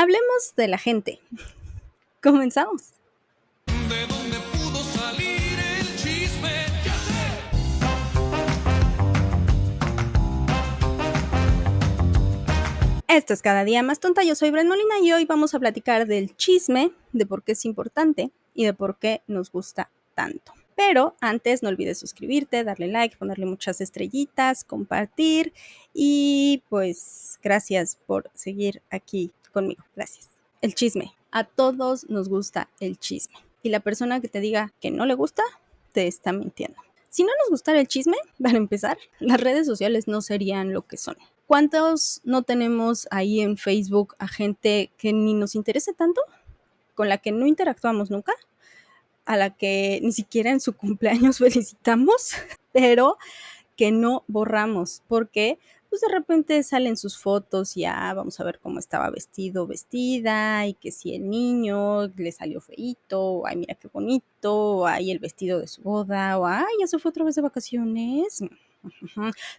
Hablemos de la gente. Comenzamos. ¿De dónde pudo salir el chisme? ¡Ya sé! Esto es Cada Día Más Tonta. Yo soy Bren Molina y hoy vamos a platicar del chisme, de por qué es importante y de por qué nos gusta tanto. Pero antes no olvides suscribirte, darle like, ponerle muchas estrellitas, compartir y pues gracias por seguir aquí conmigo. Gracias. El chisme. A todos nos gusta el chisme. Y la persona que te diga que no le gusta, te está mintiendo. Si no nos gustara el chisme, para empezar, las redes sociales no serían lo que son. ¿Cuántos no tenemos ahí en Facebook a gente que ni nos interesa tanto, con la que no interactuamos nunca, a la que ni siquiera en su cumpleaños felicitamos, pero que no borramos? Porque pues de repente salen sus fotos y vamos a ver cómo estaba vestido, vestida, y que si el niño le salió feíto, o ay, mira qué bonito, o ay, el vestido de su boda, o ay, ya se fue otra vez de vacaciones.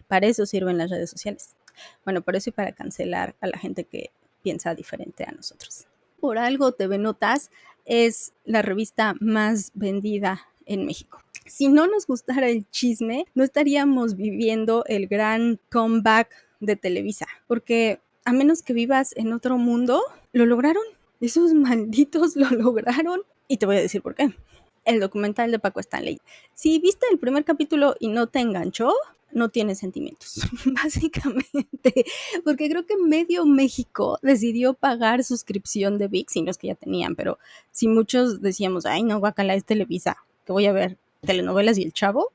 Para eso sirven las redes sociales. Bueno, por eso y para cancelar a la gente que piensa diferente a nosotros. Por algo TV Notas es la revista más vendida en México. Si no nos gustara el chisme, no estaríamos viviendo el gran comeback de Televisa, porque a menos que vivas en otro mundo, lo lograron. Esos malditos lo lograron. Y te voy a decir por qué. El documental de Paco Stanley. Si viste el primer capítulo y no te enganchó, no tienes sentimientos, básicamente, porque creo que medio México decidió pagar suscripción de ViX, y no es que ya tenían, pero si muchos decíamos, ay no, guacala, es Televisa, que voy a ver telenovelas y El Chavo.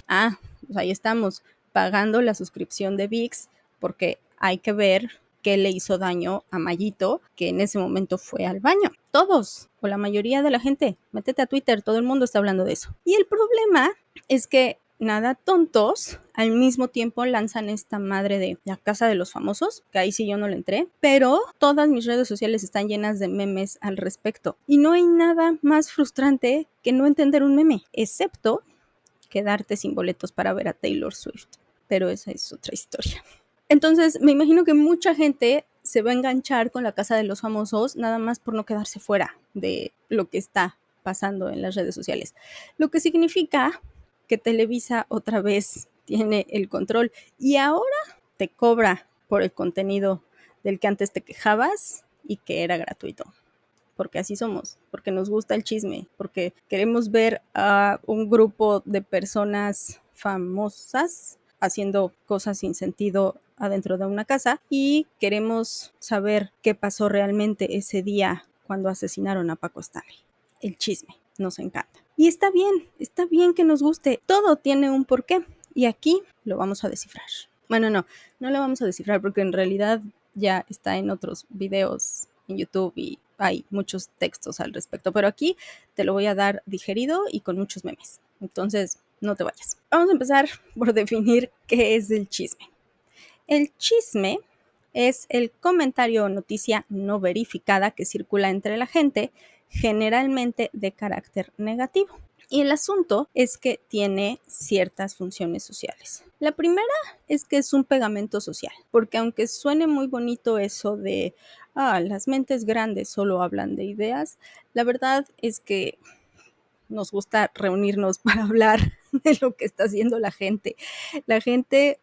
Pues ahí estamos, pagando la suscripción de ViX, porque hay que ver qué le hizo daño a Mayito, que en ese momento fue al baño. Todos, o la mayoría de la gente, métete a Twitter, todo el mundo está hablando de eso. Y el problema es que nada tontos, al mismo tiempo lanzan esta madre de La Casa de los Famosos, que ahí sí yo no le entré, pero todas mis redes sociales están llenas de memes al respecto. Y no hay nada más frustrante que no entender un meme, excepto quedarte sin boletos para ver a Taylor Swift. Pero esa es otra historia. Entonces, me imagino que mucha gente se va a enganchar con La Casa de los Famosos nada más por no quedarse fuera de lo que está pasando en las redes sociales. Lo que significa que Televisa otra vez tiene el control y ahora te cobra por el contenido del que antes te quejabas y que era gratuito. Porque así somos, porque nos gusta el chisme, porque queremos ver a un grupo de personas famosas haciendo cosas sin sentido adentro de una casa y queremos saber qué pasó realmente ese día cuando asesinaron a Paco Stanley. El chisme nos encanta. Y está bien que nos guste. Todo tiene un porqué y aquí lo vamos a descifrar. Bueno, no lo vamos a descifrar porque en realidad ya está en otros videos en YouTube y hay muchos textos al respecto, pero aquí te lo voy a dar digerido y con muchos memes. Entonces, no te vayas. Vamos a empezar por definir qué es el chisme. El chisme es el comentario o noticia no verificada que circula entre la gente, generalmente de carácter negativo. Y el asunto es que tiene ciertas funciones sociales. La primera es que es un pegamento social, porque aunque suene muy bonito eso de las mentes grandes solo hablan de ideas, la verdad es que nos gusta reunirnos para hablar de lo que está haciendo la gente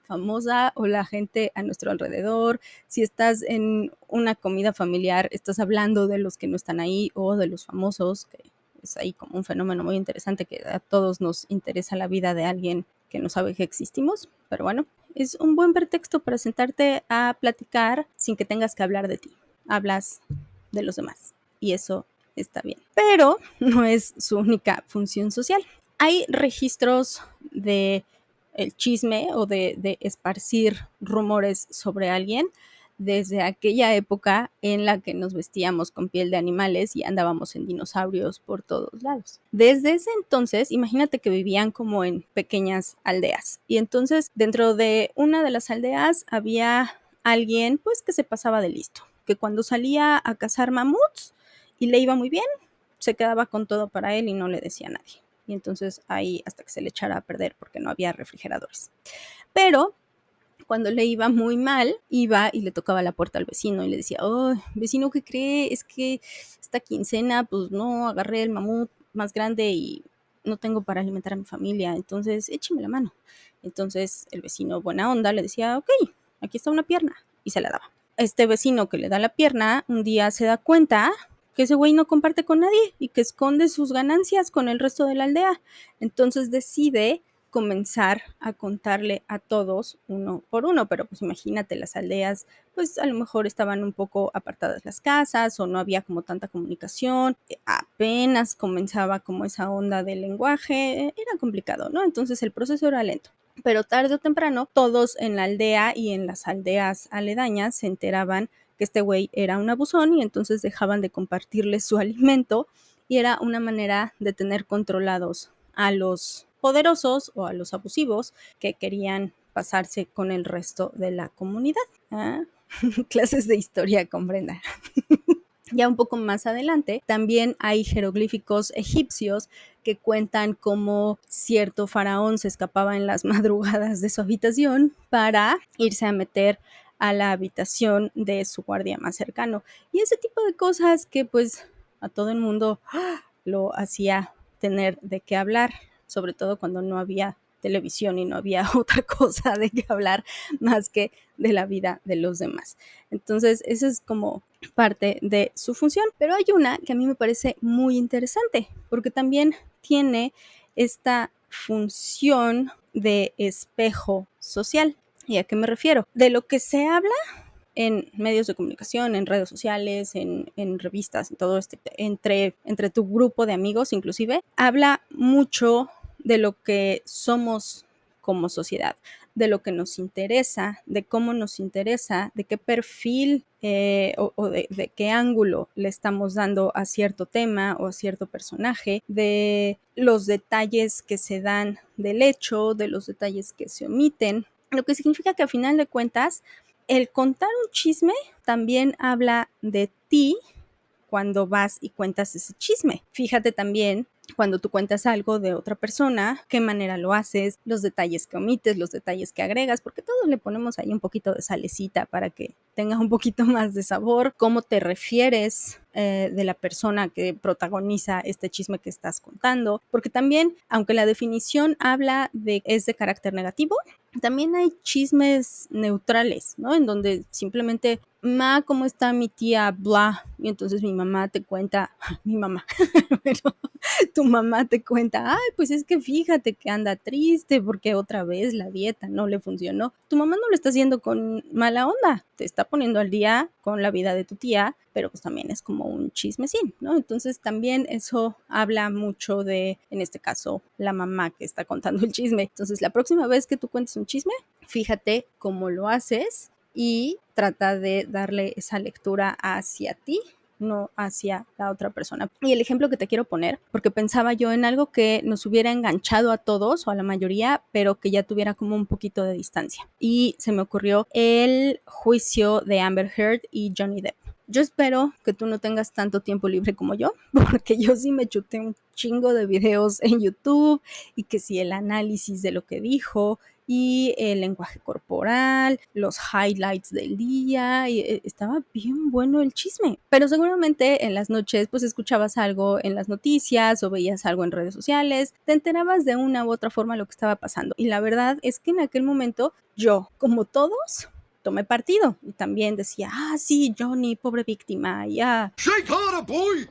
famosa o la gente a nuestro alrededor. Si estás en una comida familiar, estás hablando de los que no están ahí o de los famosos, que es ahí como un fenómeno muy interesante, que a todos nos interesa la vida de alguien que no sabe que existimos, pero bueno, es un buen pretexto para sentarte a platicar sin que tengas que hablar de ti. Hablas de los demás y eso está bien, pero no es su única función social. Hay registros de el chisme o de esparcir rumores sobre alguien desde aquella época en la que nos vestíamos con piel de animales y andábamos en dinosaurios por todos lados. Desde ese entonces, imagínate que vivían como en pequeñas aldeas y entonces dentro de una de las aldeas había alguien pues que se pasaba de listo, que cuando salía a cazar mamuts y le iba muy bien, se quedaba con todo para él y no le decía a nadie. Y entonces ahí hasta que se le echara a perder porque no había refrigeradores. Pero cuando le iba muy mal, iba y le tocaba la puerta al vecino y le decía, oh, vecino, ¿qué cree? Es que esta quincena, pues no, agarré el mamut más grande y no tengo para alimentar a mi familia, entonces écheme la mano. Entonces el vecino, buena onda, le decía, ok, aquí está una pierna, y se la daba. Este vecino que le da la pierna, un día se da cuenta que ese güey no comparte con nadie y que esconde sus ganancias con el resto de la aldea. Entonces decide comenzar a contarle a todos uno por uno, pero pues imagínate, las aldeas, pues a lo mejor estaban un poco apartadas las casas o no había como tanta comunicación, apenas comenzaba como esa onda del lenguaje, era complicado, ¿no? Entonces el proceso era lento. Pero tarde o temprano, todos en la aldea y en las aldeas aledañas se enteraban que este güey era un abusón y entonces dejaban de compartirle su alimento y era una manera de tener controlados a los poderosos o a los abusivos que querían pasarse con el resto de la comunidad. ¿Ah? Clases de historia con Brenda. Ya un poco más adelante, también hay jeroglíficos egipcios que cuentan cómo cierto faraón se escapaba en las madrugadas de su habitación para irse a meter a la habitación de su guardia más cercano. Y ese tipo de cosas que pues a todo el mundo lo hacía tener de qué hablar, sobre todo cuando no había televisión y no había otra cosa de qué hablar más que de la vida de los demás. Entonces, eso es como parte de su función. Pero hay una que a mí me parece muy interesante, porque también tiene esta función de espejo social. ¿Y a qué me refiero? De lo que se habla en medios de comunicación, en redes sociales, en revistas, en todo entre tu grupo de amigos inclusive, habla mucho de lo que somos como sociedad, de lo que nos interesa, de cómo nos interesa, de qué perfil o de qué ángulo le estamos dando a cierto tema o a cierto personaje, de los detalles que se dan del hecho, de los detalles que se omiten, lo que significa que a final de cuentas, el contar un chisme también habla de ti cuando vas y cuentas ese chisme. Fíjate también cuando tú cuentas algo de otra persona, qué manera lo haces, los detalles que omites, los detalles que agregas, porque todos le ponemos ahí un poquito de salecita para que tenga un poquito más de sabor, cómo te refieres de la persona que protagoniza este chisme que estás contando, porque también, aunque la definición habla de es de carácter negativo, también hay chismes neutrales, ¿no? En donde simplemente, ma, ¿cómo está mi tía? Bla. Y entonces mi mamá te cuenta, mi mamá, pero tu mamá te cuenta, ay, pues es que fíjate que anda triste porque otra vez la dieta no le funcionó. Tu mamá no lo está haciendo con mala onda, te está poniendo al día con la vida de tu tía, pero pues también es como un chismecín, ¿no? Entonces también eso habla mucho de, en este caso, la mamá que está contando el chisme. Entonces la próxima vez que tú cuentes un chisme, fíjate cómo lo haces y trata de darle esa lectura hacia ti, no hacia la otra persona. Y el ejemplo que te quiero poner, porque pensaba yo en algo que nos hubiera enganchado a todos o a la mayoría, pero que ya tuviera como un poquito de distancia. Y se me ocurrió el juicio de Amber Heard y Johnny Depp. Yo espero que tú no tengas tanto tiempo libre como yo, porque yo sí me chuté un chingo de videos en YouTube y que si el análisis de lo que dijo y el lenguaje corporal, los highlights del día, y estaba bien bueno el chisme. Pero seguramente en las noches pues escuchabas algo en las noticias o veías algo en redes sociales, te enterabas de una u otra forma lo que estaba pasando. Y la verdad es que en aquel momento yo, como todos, tomé partido y también decía, sí, Johnny, pobre víctima, ya. Shake harder, boy.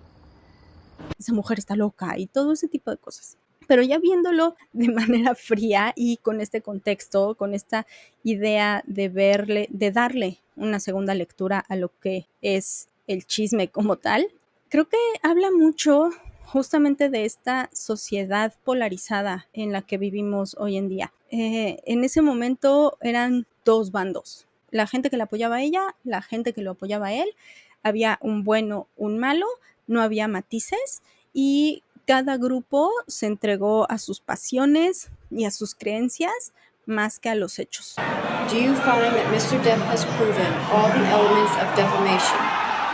Esa mujer está loca y todo ese tipo de cosas. Pero ya viéndolo de manera fría y con este contexto, con esta idea de darle una segunda lectura a lo que es el chisme como tal, creo que habla mucho justamente de esta sociedad polarizada en la que vivimos hoy en día. En ese momento eran dos bandos, la gente que la apoyaba a ella, la gente que lo apoyaba a él, había un bueno, un malo, no había matices y cada grupo se entregó a sus pasiones y a sus creencias más que a los hechos. Do you find that Mr. Depp has proven all the elements of defamation?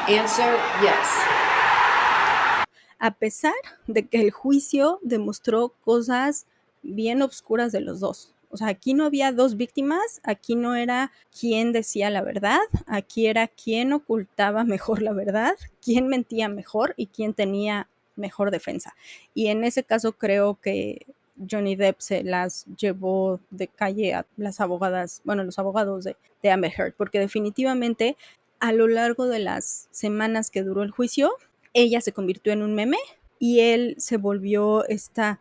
Answer, yes. A pesar de que el juicio demostró cosas bien obscuras de los dos. O sea, aquí no había dos víctimas, aquí no era quién decía la verdad, aquí era quién ocultaba mejor la verdad, quién mentía mejor y quién tenía mejor defensa. Y en ese caso creo que Johnny Depp se las llevó de calle a las abogadas, bueno, los abogados de Amber Heard, porque definitivamente a lo largo de las semanas que duró el juicio, ella se convirtió en un meme y él se volvió esta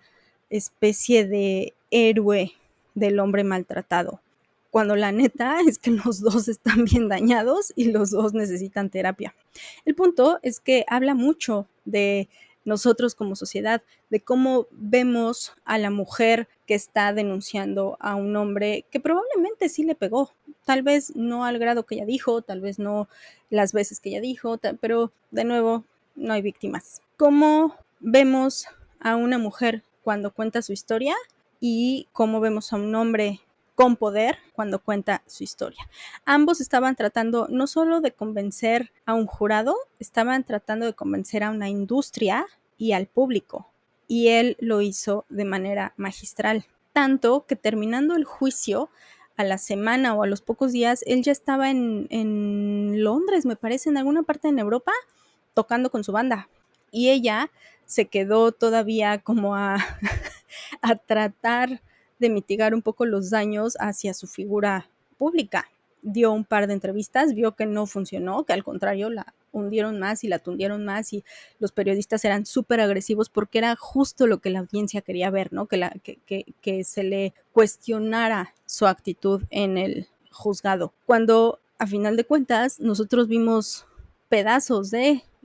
especie de héroe del hombre maltratado, cuando la neta es que los dos están bien dañados y los dos necesitan terapia. El punto es que habla mucho de nosotros como sociedad, de cómo vemos a la mujer que está denunciando a un hombre que probablemente sí le pegó, tal vez no al grado que ella dijo, tal vez no las veces que ella dijo, pero de nuevo, no hay víctimas. ¿Cómo vemos a una mujer cuando cuenta su historia y cómo vemos a un hombre con poder cuando cuenta su historia? Ambos estaban tratando no solo de convencer a un jurado, estaban tratando de convencer a una industria y al público. Y él lo hizo de manera magistral. Tanto que terminando el juicio, a la semana o a los pocos días, él ya estaba en Londres, me parece, en alguna parte en Europa, tocando con su banda. Y ella se quedó todavía como a tratar de mitigar un poco los daños hacia su figura pública. Dio un par de entrevistas, vio que no funcionó, que al contrario la hundieron más y la tundieron más y los periodistas eran súper agresivos porque era justo lo que la audiencia quería ver, ¿no? Que se le cuestionara su actitud en el juzgado. Cuando a final de cuentas nosotros vimos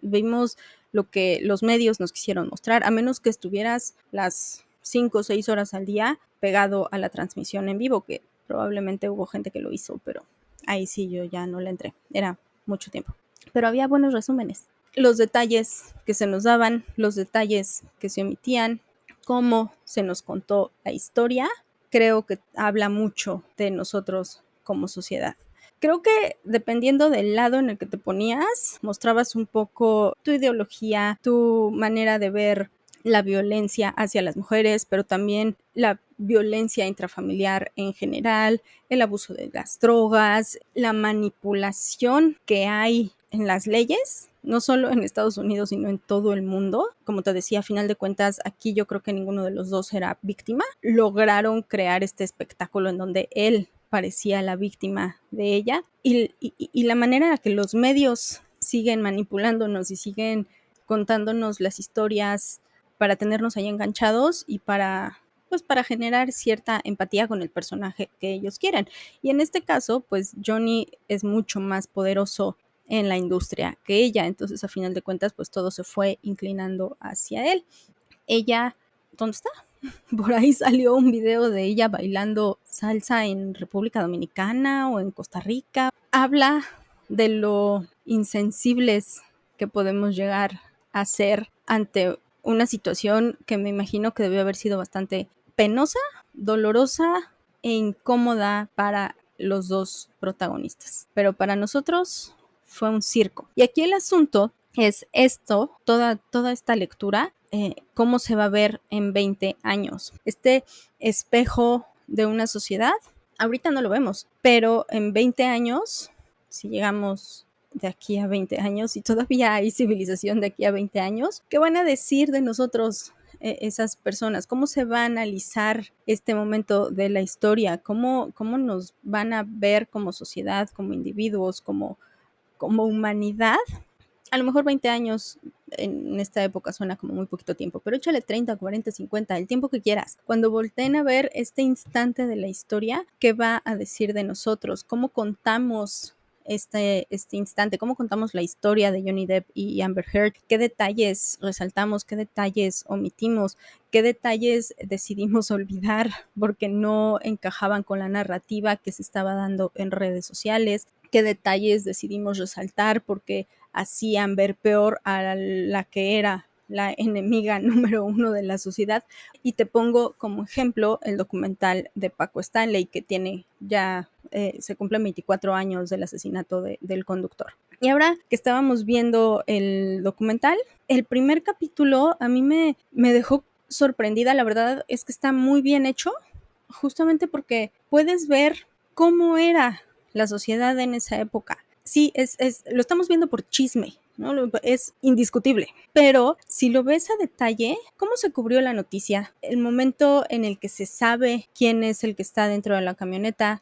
vimos lo que los medios nos quisieron mostrar, a menos que estuvieras las 5 o 6 horas al día pegado a la transmisión en vivo, que probablemente hubo gente que lo hizo, pero ahí sí yo ya no le entré, era mucho tiempo. Pero había buenos resúmenes. Los detalles que se nos daban, los detalles que se omitían, cómo se nos contó la historia, creo que habla mucho de nosotros como sociedad. Creo que dependiendo del lado en el que te ponías, mostrabas un poco tu ideología, tu manera de ver la violencia hacia las mujeres, pero también la violencia intrafamiliar en general, el abuso de las drogas, la manipulación que hay en las leyes, no solo en Estados Unidos, sino en todo el mundo. Como te decía, a final de cuentas, aquí yo creo que ninguno de los dos era víctima. Lograron crear este espectáculo en donde él parecía la víctima de ella y la manera en la que los medios siguen manipulándonos y siguen contándonos las historias para tenernos ahí enganchados y para generar cierta empatía con el personaje que ellos quieren. Y en este caso, pues Johnny es mucho más poderoso en la industria que ella, entonces a final de cuentas, pues todo se fue inclinando hacia él. Ella, ¿dónde está? Por ahí salió un video de ella bailando salsa en República Dominicana o en Costa Rica. Habla de lo insensibles que podemos llegar a ser ante una situación que me imagino que debió haber sido bastante penosa, dolorosa e incómoda para los dos protagonistas. Pero para nosotros fue un circo. Y aquí el asunto es esto, toda esta lectura, cómo se va a ver en 20 años. Este espejo de una sociedad, ahorita no lo vemos, pero en 20 años, si llegamos de aquí a 20 años y todavía hay civilización de aquí a 20 años, ¿qué van a decir de nosotros esas personas? ¿Cómo se va a analizar este momento de la historia? ¿Cómo nos van a ver como sociedad, como individuos, como humanidad? A lo mejor 20 años en esta época suena como muy poquito tiempo, pero échale 30, 40, 50, el tiempo que quieras. Cuando volteen a ver este instante de la historia, ¿qué va a decir de nosotros? ¿Cómo contamos este instante? ¿Cómo contamos la historia de Johnny Depp y Amber Heard? ¿Qué detalles resaltamos? ¿Qué detalles omitimos? ¿Qué detalles decidimos olvidar porque no encajaban con la narrativa que se estaba dando en redes sociales? ¿Qué detalles decidimos resaltar porque hacían ver peor a la que era la enemiga número 1 de la sociedad? Y te pongo como ejemplo el documental de Paco Stanley, que tiene ya, se cumplen 24 años del asesinato del conductor. Y ahora que estábamos viendo el documental, el primer capítulo a mí me dejó sorprendida. La verdad es que está muy bien hecho, justamente porque puedes ver cómo era la sociedad en esa época. Sí, lo estamos viendo por chisme, ¿no? Es indiscutible. Pero si lo ves a detalle, ¿cómo se cubrió la noticia? El momento en el que se sabe quién es el que está dentro de la camioneta,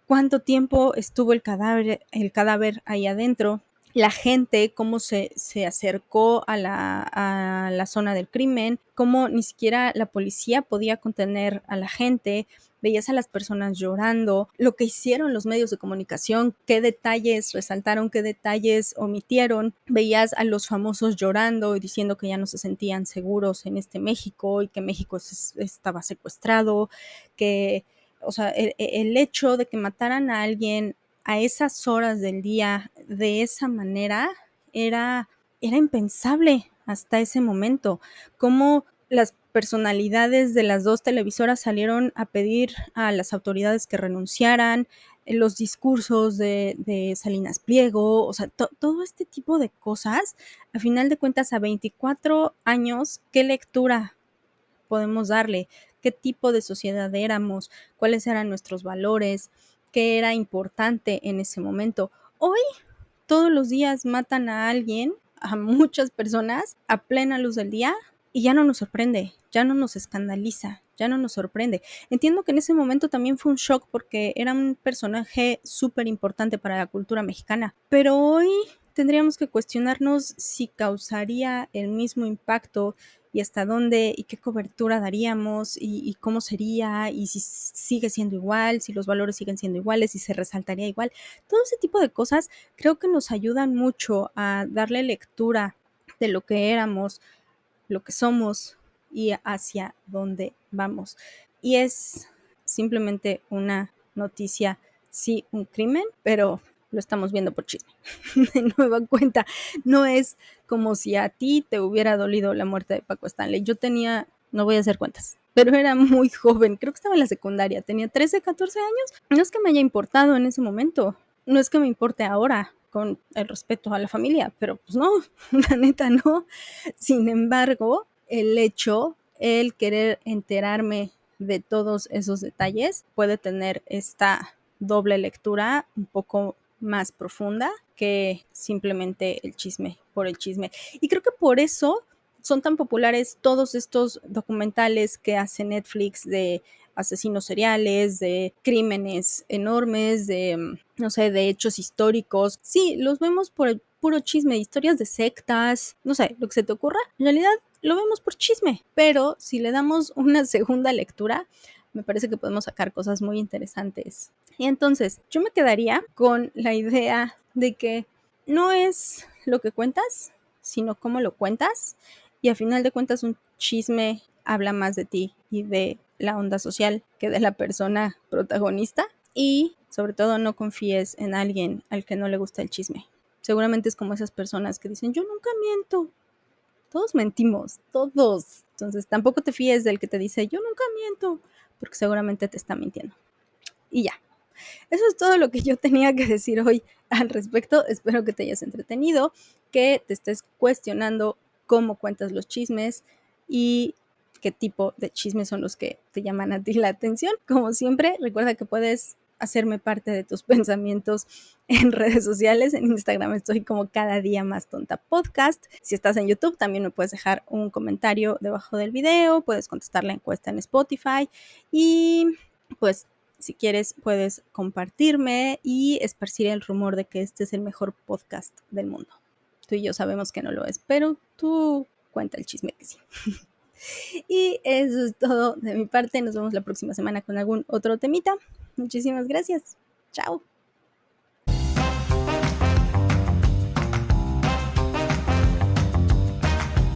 cuánto tiempo estuvo el cadáver ahí adentro, la gente, cómo se acercó a la zona del crimen, cómo ni siquiera la policía podía contener a la gente, veías a las personas llorando, lo que hicieron los medios de comunicación, qué detalles resaltaron, qué detalles omitieron, veías a los famosos llorando y diciendo que ya no se sentían seguros en este México y que México estaba secuestrado, que, o sea, el hecho de que mataran a alguien a esas horas del día de esa manera era impensable hasta ese momento. Cómo las personalidades de las dos televisoras salieron a pedir a las autoridades que renunciaran, los discursos de Salinas Pliego, o sea, todo este tipo de cosas, a final de cuentas, a 24 años, ¿qué lectura podemos darle? ¿Qué tipo de sociedad éramos? ¿Cuáles eran nuestros valores? ¿Qué era importante en ese momento? Hoy, todos los días matan a alguien, a muchas personas, a plena luz del día, y ya no nos sorprende, ya no nos escandaliza, ya no nos sorprende. Entiendo que en ese momento también fue un shock porque era un personaje súper importante para la cultura mexicana, pero hoy tendríamos que cuestionarnos si causaría el mismo impacto y hasta dónde y qué cobertura daríamos y cómo sería y si sigue siendo igual, si los valores siguen siendo iguales, si se resaltaría igual. Todo ese tipo de cosas creo que nos ayudan mucho a darle lectura de lo que éramos, lo que somos y hacia dónde vamos. Y es simplemente una noticia, sí, un crimen, pero lo estamos viendo por chisme. De nueva cuenta, no es como si a ti te hubiera dolido la muerte de Paco Stanley. Yo tenía, no voy a hacer cuentas, pero era muy joven, creo que estaba en la secundaria, tenía 13, 14 años. No es que me haya importado en ese momento, no es que me importe ahora, con el respeto a la familia, pero pues no, la neta no. Sin embargo, el querer enterarme de todos esos detalles puede tener esta doble lectura un poco más profunda que simplemente el chisme por el chisme. Y creo que por eso son tan populares todos estos documentales que hace Netflix de asesinos seriales, de crímenes enormes, de, no sé, de hechos históricos. Sí, los vemos por el puro chisme, historias de sectas, no sé, lo que se te ocurra. En realidad lo vemos por chisme, pero si le damos una segunda lectura, me parece que podemos sacar cosas muy interesantes. Y entonces, yo me quedaría con la idea de que no es lo que cuentas, sino cómo lo cuentas. Y a final de cuentas, un chisme habla más de ti y de la onda social que de la persona protagonista. Y sobre todo, no confíes en alguien al que no le gusta el chisme. Seguramente es como esas personas que dicen, yo nunca miento. Todos mentimos, todos. Entonces, tampoco te fíes del que te dice, yo nunca miento, porque seguramente te está mintiendo. Y ya. Eso es todo lo que yo tenía que decir hoy al respecto. Espero que te hayas entretenido, que te estés cuestionando cómo cuentas los chismes y qué tipo de chismes son los que te llaman a ti la atención. Como siempre, recuerda que puedes hacerme parte de tus pensamientos en redes sociales. En Instagram estoy como Cada Día Más Tonta Podcast. Si estás en YouTube, también me puedes dejar un comentario debajo del video, puedes contestar la encuesta en Spotify y pues si quieres puedes compartirme y esparcir el rumor de que este es el mejor podcast del mundo. Tú y yo sabemos que no lo es, pero tú cuenta el chisme que sí. Y eso es todo de mi parte. Nos vemos la próxima semana con algún otro temita. Muchísimas gracias. Chao.